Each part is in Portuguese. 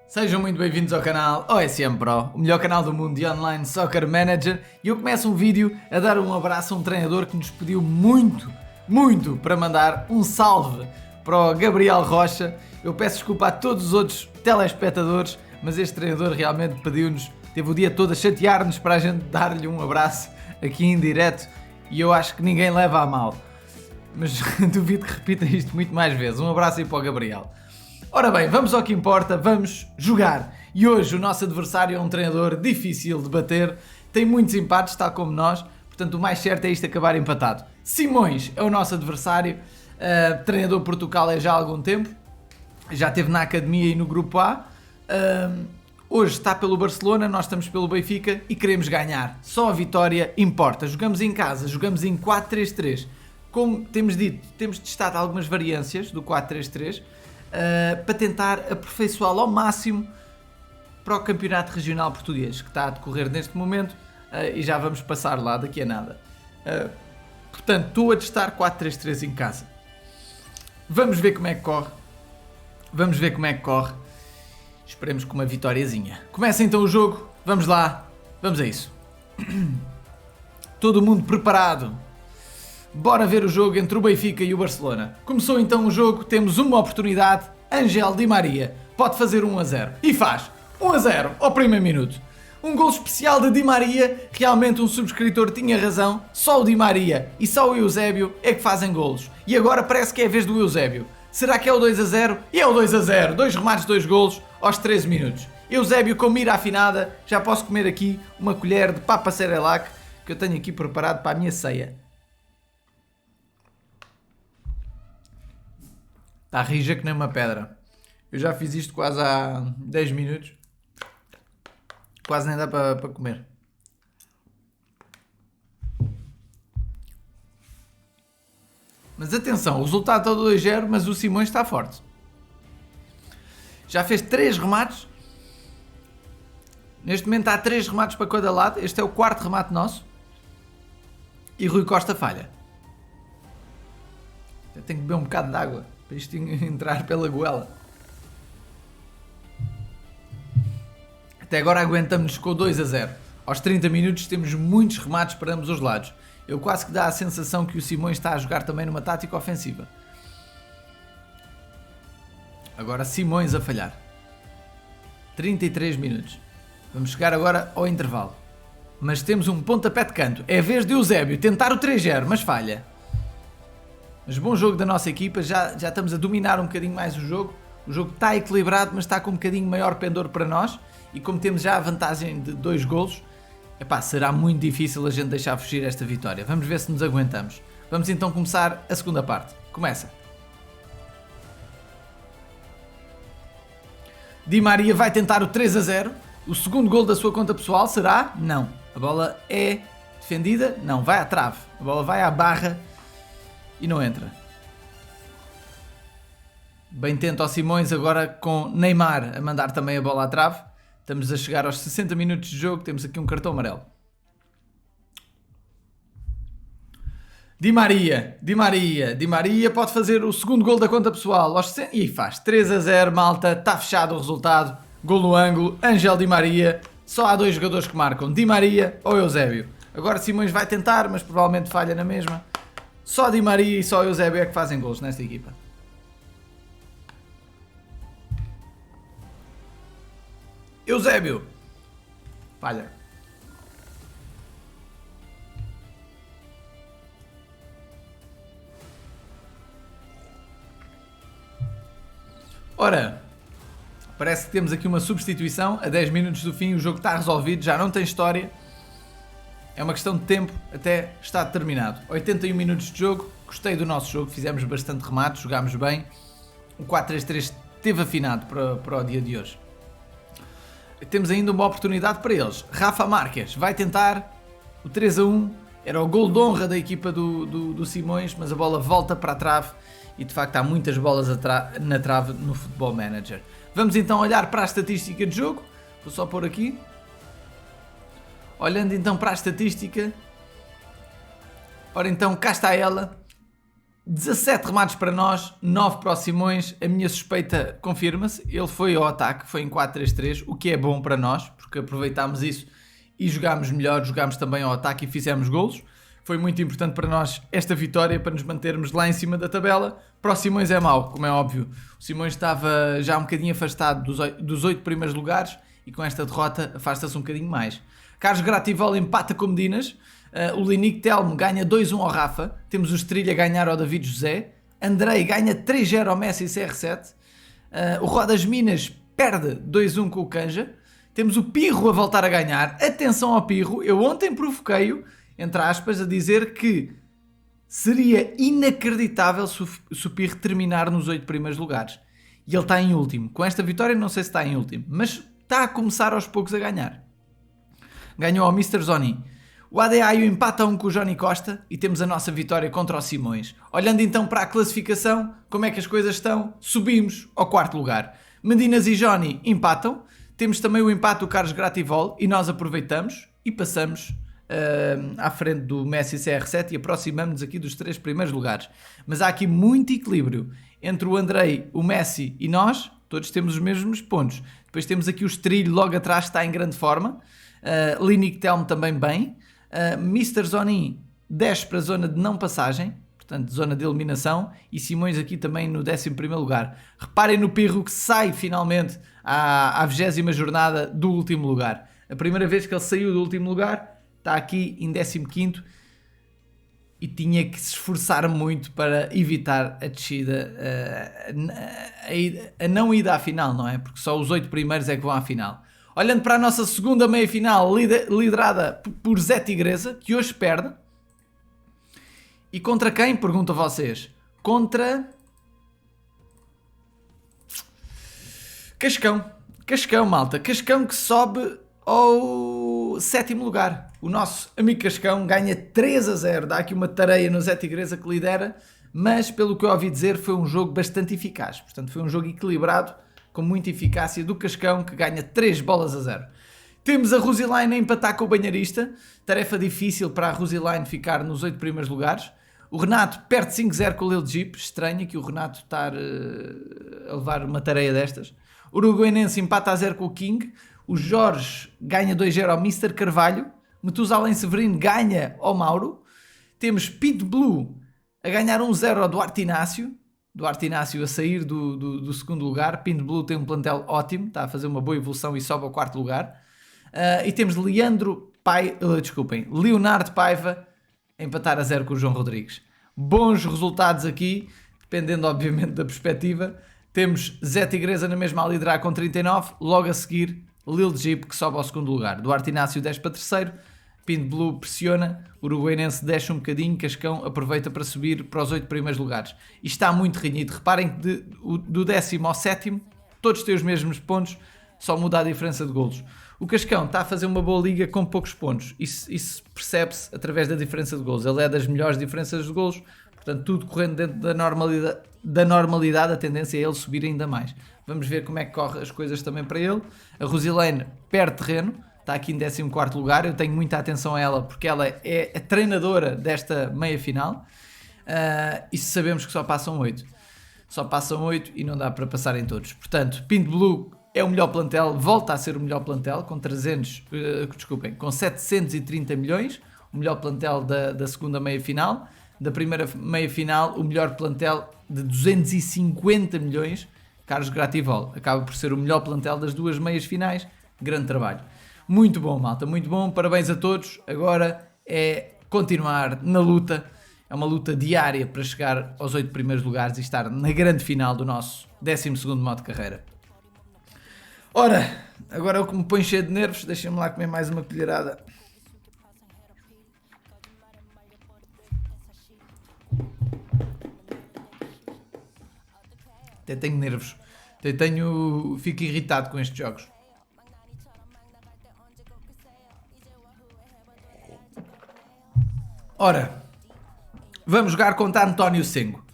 Sejam muito bem-vindos ao canal OSM Pro, o melhor canal do mundo de Online Soccer Manager, e eu começo um vídeo a dar um abraço a um treinador que nos pediu muito para mandar um salve para o Gabriel Rocha. Eu peço desculpa a todos os outros telespectadores, mas este treinador realmente pediu-nos, teve o dia todo a chatear-nos para a gente dar-lhe um abraço aqui em direto, e eu acho que ninguém leva a mal, mas duvido que repita isto muito mais vezes. Um abraço aí para o Gabriel. Ora bem, vamos ao que importa, vamos jogar. E hoje o nosso adversário é um treinador difícil de bater, tem muitos empates, tal como nós, portanto o mais certo é isto acabar empatado. Simões é o nosso adversário, treinador Portugal é já há algum tempo, já esteve na academia e no grupo A, hoje está pelo Barcelona, nós estamos pelo Benfica e queremos ganhar. Só a vitória importa. Jogamos em casa, jogamos em 4-3-3. Como temos dito, temos testado algumas variâncias do 4-3-3, para tentar aperfeiçoá-lo ao máximo para o campeonato regional português que está a decorrer neste momento, e já vamos passar lá daqui a nada. Portanto, estou a testar 4-3-3 em casa. Vamos ver como é que corre. Esperemos com uma vitóriazinha. Começa então o jogo, vamos lá, vamos a isso. Todo mundo preparado? Bora ver o jogo entre o Benfica e o Barcelona. Começou então o jogo, temos uma oportunidade. Ángel Di Maria pode fazer 1-0 e faz 1-0 ao primeiro minuto. Um gol especial de Di Maria, realmente um subscritor tinha razão, só o Di Maria e só o Eusébio é que fazem golos. E agora parece que é a vez do Eusébio. Será que é o 2-0? E é o 2-0, 2 remates, 2 golos aos 13 minutos. Eusébio com mira afinada, já posso comer aqui uma colher de papa Cerelac que eu tenho aqui preparado para a minha ceia. Está rija que nem uma pedra. Eu já fiz isto quase há 10 minutos. Quase nem dá para comer. Mas atenção, o resultado está 2-0, mas o Simões está forte. Já fez 3 remates. Neste momento há 3 remates para cada lado. Este é o 4º remate nosso. E Rui Costa falha. Eu tenho que beber um bocado de água para isto entrar pela goela. Até agora aguentamos-nos com o 2-0. Aos 30 minutos temos muitos remates para ambos os lados. Eu quase que dá a sensação que o Simões está a jogar também numa tática ofensiva. Agora Simões a falhar. 33 minutos. Vamos chegar agora ao intervalo. Mas temos um pontapé de canto. É a vez de Eusébio tentar o 3-0, mas falha. Mas bom jogo da nossa equipa, já estamos a dominar um bocadinho mais o jogo. O jogo está equilibrado, mas está com um bocadinho maior pendor para nós. E como temos já a vantagem de 2 golos, será muito difícil a gente deixar fugir esta vitória. Vamos ver se nos aguentamos. Vamos então começar a segunda parte. Começa. Di Maria vai tentar o 3-0. O segundo gol da sua conta pessoal será? Não. A bola é defendida? Não, vai à trave. A bola vai à barra e não entra. Bem tento ao Simões agora com Neymar a mandar também a bola à trave. Estamos a chegar aos 60 minutos de jogo. Temos aqui um cartão amarelo. Di Maria pode fazer o segundo gol da conta pessoal aos 60... e faz 3-0, malta. Está fechado o resultado. Gol no ângulo. Ángel Di Maria. Só há 2 jogadores que marcam, Di Maria ou Eusébio. Agora Simões vai tentar, mas provavelmente falha na mesma. Só Di Maria e só Eusébio é que fazem gols nesta equipa. Eusébio. Falha. Ora, parece que temos aqui uma substituição. A 10 minutos do fim o jogo está resolvido, já não tem história. É uma questão de tempo até estar terminado. 81 minutos de jogo, gostei do nosso jogo, fizemos bastante remates, jogámos bem. O 4-3-3 esteve afinado para o dia de hoje. Temos ainda uma oportunidade para eles. Rafa Marques vai tentar o 3-1. Era o gol de honra da equipa do Simões, mas a bola volta para a trave e de facto há muitas bolas na trave no Football Manager. Vamos então olhar para a estatística de jogo. Vou só pôr aqui. Olhando então para a estatística. Ora então, cá está ela. 17 remates para nós, 9 para o Simões. A minha suspeita confirma-se. Ele foi ao ataque, foi em 4-3-3, o que é bom para nós, porque aproveitámos isso e jogámos melhor, jogámos também ao ataque e fizemos golos. Foi muito importante para nós esta vitória, para nos mantermos lá em cima da tabela. Para o Simões é mau, como é óbvio. O Simões estava já um bocadinho afastado dos 8 primeiros lugares e com esta derrota afasta-se um bocadinho mais. Carlos Grativol empata com Medinas. O Linique Telmo ganha 2-1 ao Rafa. Temos o Estrilha a ganhar ao David José. Andrei ganha 3-0 ao Messi CR7. O Rodas Minas perde 2-1 com o Canja. Temos o Pirro a voltar a ganhar. Atenção ao Pirro. Eu ontem provoquei-o, entre aspas, a dizer que seria inacreditável se o Pirro terminar nos 8 primeiros lugares. E ele está em último. Com esta vitória não sei se está em último, mas está a começar aos poucos a ganhar. Ganhou ao Mr. Zoni. O ADAIO empata com o Johnny Costa e temos a nossa vitória contra o Simões. Olhando então para a classificação, como é que as coisas estão? Subimos ao 4º lugar. Medinas e Johnny empatam. Temos também o empate do Carlos Grativol e nós aproveitamos e passamos à frente do Messi CR7 e aproximamos-nos aqui dos 3 primeiros lugares. Mas há aqui muito equilíbrio entre o Andrei, o Messi e nós. Todos temos os mesmos pontos. Depois temos aqui o Estrilho logo atrás, está em grande forma. Linique Telmo também bem. Mr. Zoni desce para a zona de não passagem, portanto zona de eliminação, e Simões aqui também no 11º lugar. Reparem no Pirro que sai finalmente à 20ª jornada do último lugar. A primeira vez que ele saiu do último lugar, está aqui em 15º e tinha que se esforçar muito para evitar a descida, a não ida à final, não é? Porque só os 8 primeiros é que vão à final. Olhando para a nossa segunda meia-final, liderada por Zé Tigresa, que hoje perde. E contra quem? Pergunto a vocês. Contra Cascão. Cascão, malta. Cascão que sobe ao 7º lugar. O nosso amigo Cascão ganha 3-0. Dá aqui uma tareia no Zé Tigresa que lidera. Mas, pelo que eu ouvi dizer, foi um jogo bastante eficaz. Portanto, foi um jogo equilibrado, com muita eficácia do Cascão, que ganha 3-0. Temos a Roseline a empatar com o Banharista. Tarefa difícil para a Roseline ficar nos 8 primeiros lugares. O Renato perde 5-0 com o Lil Jeep. Estranho que o Renato estar a levar uma tarefa destas. O Uruguaiense empata a 0 com o King. O Jorge ganha 2-0 ao Mr. Carvalho. Metusalém Severino ganha ao Mauro. Temos Pit Blue a ganhar 1-0 ao Duarte Inácio. Duarte Inácio a sair do 2º lugar. Pit Blue tem um plantel ótimo, está a fazer uma boa evolução e sobe ao 4º lugar. E temos Leonardo Paiva a empatar a 0 com o João Rodrigues. Bons resultados aqui, dependendo obviamente da perspectiva. Temos Zé Tigresa na mesma a liderar com 39, logo a seguir Lil Jeep que sobe ao 2º lugar. Duarte Inácio desce para 3º, Pin Blue pressiona, o Uruguaiense desce um bocadinho, Cascão aproveita para subir para os 8 primeiros lugares. E está muito renhido. Reparem que do 10º ao 7º todos têm os mesmos pontos, só muda a diferença de golos. O Cascão está a fazer uma boa liga com poucos pontos. Isso percebe-se através da diferença de golos. Ele é das melhores diferenças de golos, portanto tudo correndo dentro da normalidade, a tendência é ele subir ainda mais. Vamos ver como é que corre as coisas também para ele. A Rosilene perde terreno, está aqui em 14º lugar. Eu tenho muita atenção a ela porque ela é a treinadora desta meia-final. E sabemos que só passam 8. Só passam 8 e não dá para passar em todos. Portanto, Pinto Blue é o melhor plantel, volta a ser o melhor plantel, com 730 milhões, o melhor plantel da segunda meia-final. Da primeira meia-final, o melhor plantel de 250 milhões, Carlos Grativol. Acaba por ser o melhor plantel das duas meias-finais. Grande trabalho. Muito bom, malta, muito bom. Parabéns a todos. Agora é continuar na luta. É uma luta diária para chegar aos 8 primeiros lugares e estar na grande final do nosso 12º modo de carreira. Ora, agora é o que me põe cheio de nervos. Deixem-me lá comer mais uma colherada. Até tenho nervos. Fico irritado com estes jogos. Ora, vamos jogar contra António Sengo.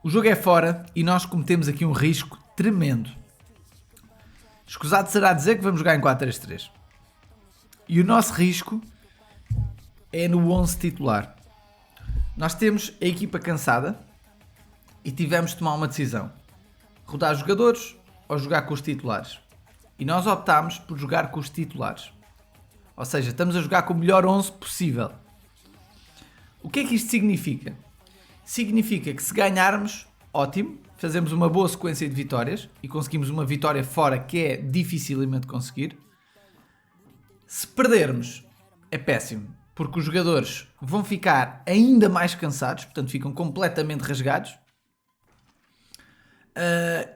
O jogo é fora e nós cometemos aqui um risco tremendo. Escusado será dizer que vamos jogar em 4-3-3. E o nosso risco é no 11 titular. Nós temos a equipa cansada e tivemos de tomar uma decisão. Rodar jogadores ou jogar com os titulares. E nós optámos por jogar com os titulares. Ou seja, estamos a jogar com o melhor 11 possível. O que é que isto significa? Significa que se ganharmos, ótimo, fazemos uma boa sequência de vitórias e conseguimos uma vitória fora que é dificilmente conseguir. Se perdermos, é péssimo, porque os jogadores vão ficar ainda mais cansados, portanto ficam completamente rasgados.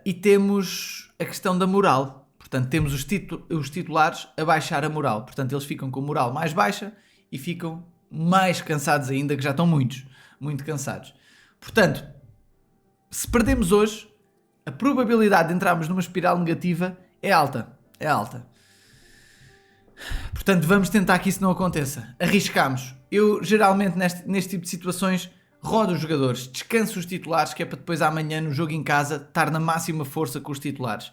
E temos a questão da moral. Portanto, temos os titulares a baixar a moral. Portanto, eles ficam com a moral mais baixa e ficam mais cansados ainda, que já estão muito cansados. Portanto, se perdemos hoje, a probabilidade de entrarmos numa espiral negativa é alta. É alta. Portanto, vamos tentar que isso não aconteça. Arriscamos. Eu, geralmente, neste tipo de situações, rodo os jogadores, descanso os titulares, que é para depois amanhã, no jogo em casa, estar na máxima força com os titulares.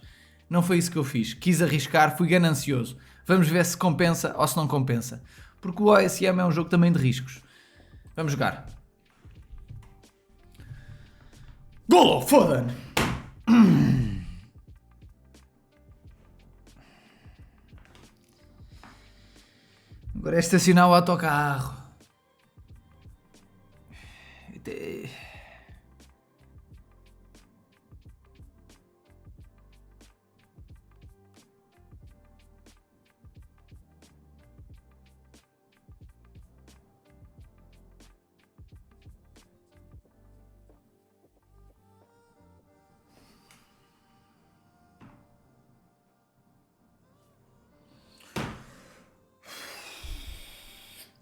Não foi isso que eu fiz. Quis arriscar, fui ganancioso. Vamos ver se compensa ou se não compensa. Porque o OSM é um jogo também de riscos. Vamos jogar. Golo, foda-me! Agora é estacionar o autocarro.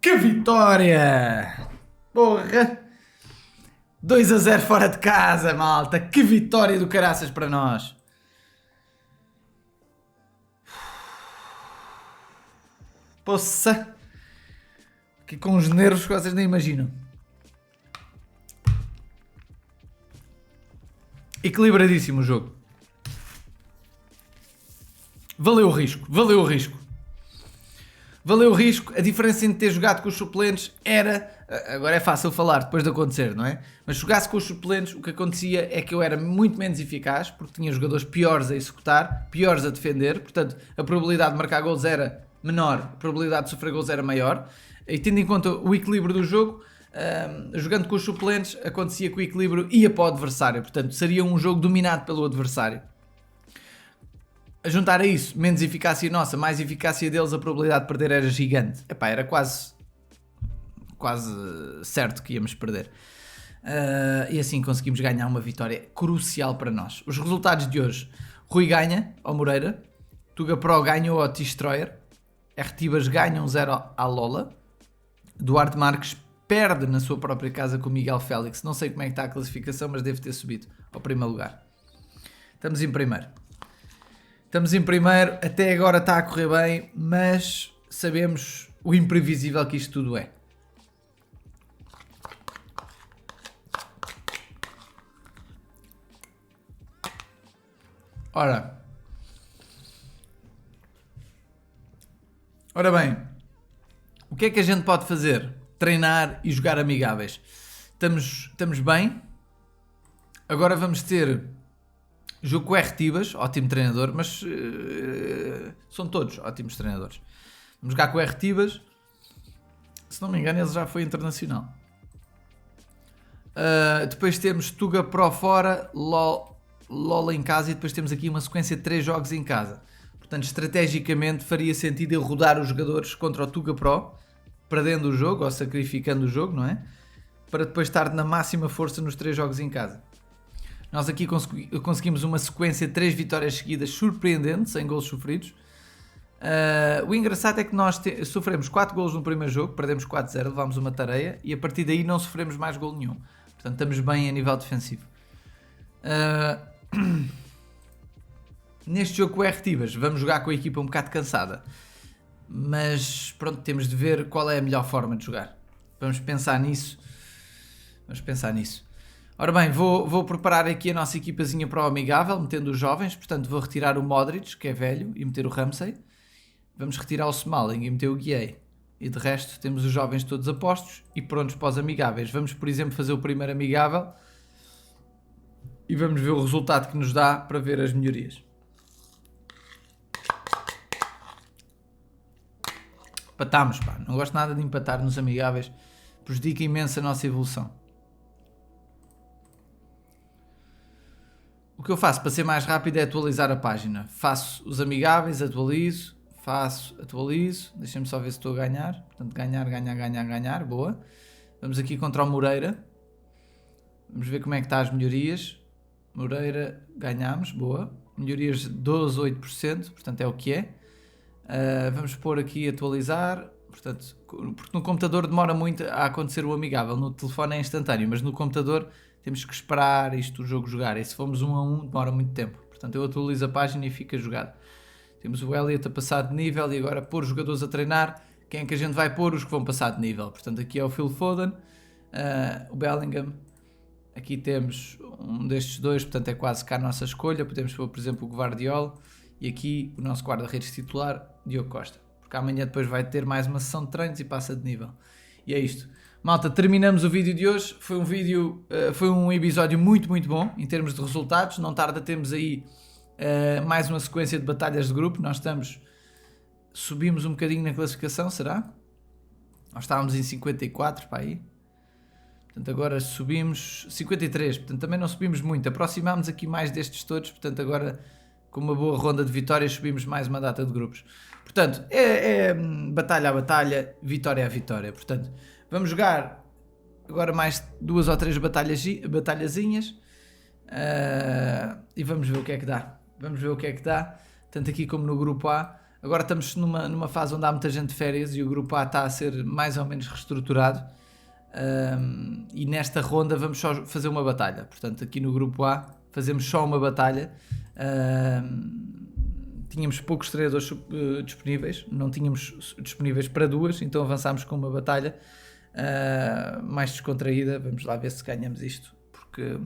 Que vitória! Porra! 2-0 fora de casa, malta! Que vitória do caraças para nós! Poça! Aqui com os nervos que vocês nem imaginam. Equilibradíssimo o jogo. Valeu o risco, valeu o risco. Valeu o risco, a diferença entre ter jogado com os suplentes era... Agora é fácil falar depois de acontecer, não é? Mas se jogasse com os suplentes, o que acontecia é que eu era muito menos eficaz, porque tinha jogadores piores a executar, piores a defender, portanto a probabilidade de marcar gols era menor, a probabilidade de sofrer gols era maior, e tendo em conta o equilíbrio do jogo, jogando com os suplentes, acontecia que o equilíbrio ia para o adversário, portanto seria um jogo dominado pelo adversário. A juntar a isso, menos eficácia nossa, mais eficácia deles, a probabilidade de perder era gigante. Epá, era quase certo que íamos perder. E assim conseguimos ganhar uma vitória crucial para nós. Os resultados de hoje: Rui ganha ao Moreira, Tuga Pro ganhou ao T-Stroyer, R-Tibas ganha 0 à Lola, Duarte Marques perde na sua própria casa com o Miguel Félix. Não sei como é que está a classificação, mas deve ter subido ao primeiro lugar. Estamos em primeiro. Até agora está a correr bem, mas sabemos o imprevisível que isto tudo é. Ora bem, o que é que a gente pode fazer? Treinar e jogar amigáveis. Estamos bem. Agora vamos ter jogo com o R-Tibas, ótimo treinador, mas são todos ótimos treinadores. Vamos jogar com o R-Tibas. Se não me engano, ele já foi internacional. Depois temos Tuga Pro fora, LOL em casa, e depois temos aqui uma sequência de 3 jogos em casa. Portanto, estrategicamente faria sentido eu rodar os jogadores contra o Tuga Pro, perdendo o jogo ou sacrificando o jogo, não é? Para depois estar na máxima força nos 3 jogos em casa. Nós aqui conseguimos uma sequência de 3 vitórias seguidas surpreendente, sem golos sofridos. O engraçado é que nós sofremos 4 golos no primeiro jogo, perdemos 4-0, levámos uma tareia e a partir daí não sofremos mais golo nenhum. Portanto, estamos bem a nível defensivo. Neste jogo com o R-Tibas, vamos jogar com a equipa um bocado cansada. Mas pronto, temos de ver qual é a melhor forma de jogar. Vamos pensar nisso. Ora bem, vou preparar aqui a nossa equipazinha para o amigável, metendo os jovens. Portanto, vou retirar o Modric, que é velho, e meter o Ramsey. Vamos retirar o Smalling e meter o Guiei. e de resto temos os jovens todos a postos e prontos para os amigáveis. Vamos, por exemplo, fazer o primeiro amigável e vamos ver o resultado que nos dá para ver as melhorias. Empatamos, pá. Não gosto nada de empatar nos amigáveis. Prejudica imenso a nossa evolução. O que eu faço para ser mais rápido é atualizar a página. Faço os amigáveis, atualizo, atualizo. Deixem-me só ver se estou a ganhar. Portanto, ganhar. Boa. Vamos aqui contra o Moreira. Vamos ver como é que está as melhorias. Moreira, ganhamos. Boa. Melhorias de 12,8%. Portanto, é o que é. Vamos pôr aqui atualizar. Portanto, porque no computador demora muito a acontecer o amigável. No telefone é instantâneo, mas no computador temos que esperar o jogo jogar. E se formos 1 a 1 demora muito tempo. Portanto, eu atualizo a página e fica jogado. Temos o Elliot a passar de nível e agora pôr os jogadores a treinar. Quem é que a gente vai pôr? Os que vão passar de nível. Portanto, aqui é o Phil Foden, o Bellingham. Aqui temos um destes dois, portanto é quase cá a nossa escolha. Podemos pôr, por exemplo, o Guardiola. E aqui o nosso guarda-redes titular, Diogo Costa. Porque amanhã depois vai ter mais uma sessão de treinos e passa de nível. E é isto. Malta, terminamos o vídeo de hoje. Foi um episódio muito, muito bom em termos de resultados. Não tarda, temos aí mais uma sequência de batalhas de grupo. Nós subimos um bocadinho na classificação, será? Nós estávamos em 54, para aí. Portanto, agora subimos 53. Portanto, também não subimos muito. Aproximámos aqui mais destes todos. Portanto, agora com uma boa ronda de vitórias subimos mais uma data de grupos. Portanto, é batalha a batalha, vitória a vitória. Portanto, vamos jogar agora mais 2 ou 3 batalhazinhas e vamos ver o que é que dá. Tanto aqui como no grupo A. Agora estamos numa fase onde há muita gente de férias e o grupo A está a ser mais ou menos reestruturado. E nesta ronda vamos só fazer uma batalha. Portanto, aqui no grupo A fazemos só uma batalha. Tínhamos poucos treinadores disponíveis, não tínhamos disponíveis para 2, então avançámos com uma batalha mais descontraída. Vamos lá ver se ganhamos isto, porque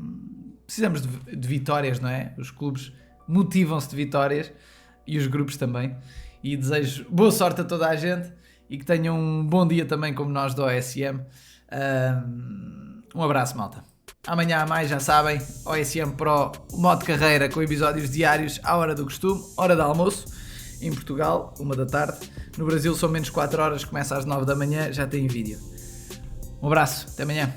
precisamos de vitórias, não é? Os clubes motivam-se de vitórias e os grupos também. E desejo boa sorte a toda a gente e que tenham um bom dia também, como nós do OSM. Um abraço, malta. Amanhã há mais, já sabem, OSM Pro, modo carreira com episódios diários à hora do costume, hora de almoço, em Portugal, 1 da tarde. No Brasil são menos 4 horas, começa às 9 da manhã, já tem vídeo. Um abraço, até amanhã.